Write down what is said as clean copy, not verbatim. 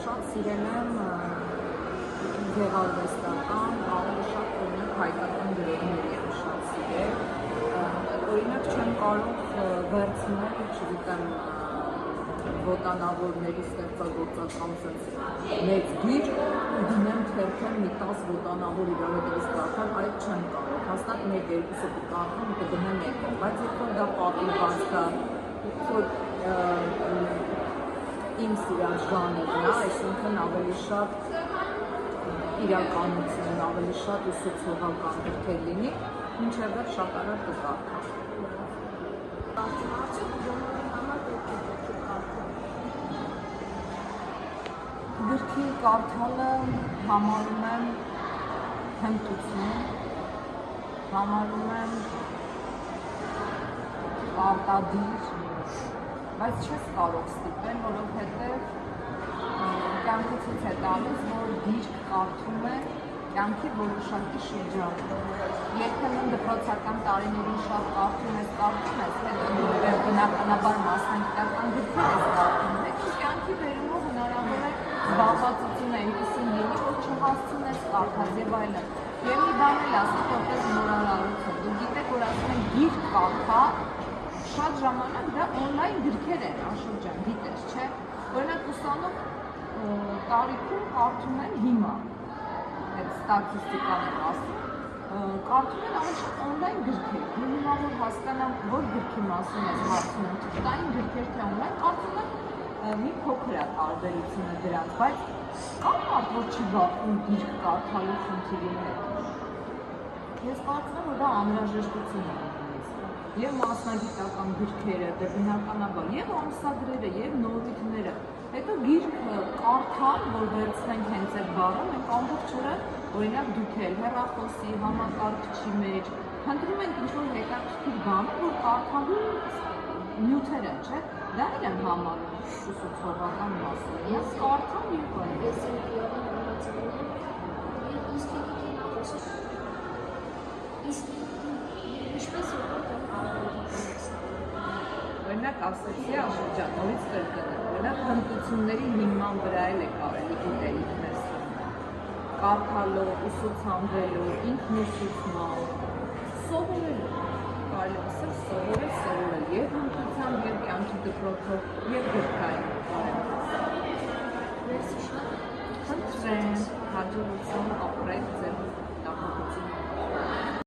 շատ սիրել եմ գեղարվեստական, ավելի շատ օրինակ հայկական գրողների եմ շատ սիրել, օրինակ չեմ կարող վերցնել, չգիտեմ, ոտանավորների ստեղծագործական մեծ գիր ու դնեմ թերթեմ մի 10 ոտանավոր իրար հետևից կարդալ, այդ չեմ կարող, հաստատ մեկ-երկուսը կկարդամ ու կդնեմ եկել, բայց երբ որ դա պատմված կա, որ իմ սիրած ժանրն է, այսինքն ավելի շատ իրականություն, ավելի շատ ուսուցողական գրքեր լինի, մինչև վերջ շատ արագ կկարդամ։ Գրքի կարդալը համարում եմ հմտություն, համարում եմ արտադիր, բայց չես կարող ստիպել, որովհետև կյանքը ցույց է տալիս, որ գիրք կարդում է կյանքի որոշակի շրջանում։ Երբեմն դպրոցական տարիներին շատ կարդում ես, հետո բնականաբար մասնագիտական գրքեր ես կարդում, հետո կյանքի վերումով հնարավոր է զբաղվածություն այնպիսին լինի, որ չհասցնես կարդալ եւ այլն։ Եվ մի բան էլ ասեմ, որպես նորարարություն, դու գիտեք, որ ասում են գիրք կարդա, շատ ժամանակ դա օնլայն գրքեր են աշրջան, գիտես, չէ՞։ Օրինակ ուսանող տարիքում կարդում են հիմա, այդ ստատիստիկան եմ ասում, կարդում են ավելի շատ օնլայն գրքեր, հիմա որ հասկանամ, որ գրքի մասին ես հարցում եմ, թղթային գրքեր թե օնլայն, կարդում են մի փոքր է տարբերությունը դրանց, բայց կա մարդ, որ չի բախվում գիրք կարդալու խնդիրի հետ։ Ես կարծում եմ, որ դա անհրաժեշտություն է եւ մասնագիտական գրքերը, դե բնականաբար, եւ ամսագրերը, եւ նորույթները։ Հետո գիրքը կարդալ, որ վերցնենք հենց այդ բառը, մենք ամբողջ օրը, օրինակ դուք էլ հեռախոսի, համակարգչի մեջ, փնտրում ենք ինչ-որ հետաքրքիր բան, որ կարդալու նյութեր են, չէ՞։ Դա էլ եմ համարում ուսուցողական մասը։ Ես կարդամ եւ այլն։ Ես եմ օրինակ ասեցի աշրջան, նորից կրկնեմ, օրինակ հմտությունների հիման վրա էլ է կարելի գիտելիքներ ստանալ, կարդալով, ուսուցանվելով, ինքնուսուցմամբ, սովորելով, կարելի ասել սովորել եւ հմտությամբ, եւ կյանքի դպրոցով, եւ գրքային խնդրեմ, հաջողություն ապրեք ձեր նախագծի։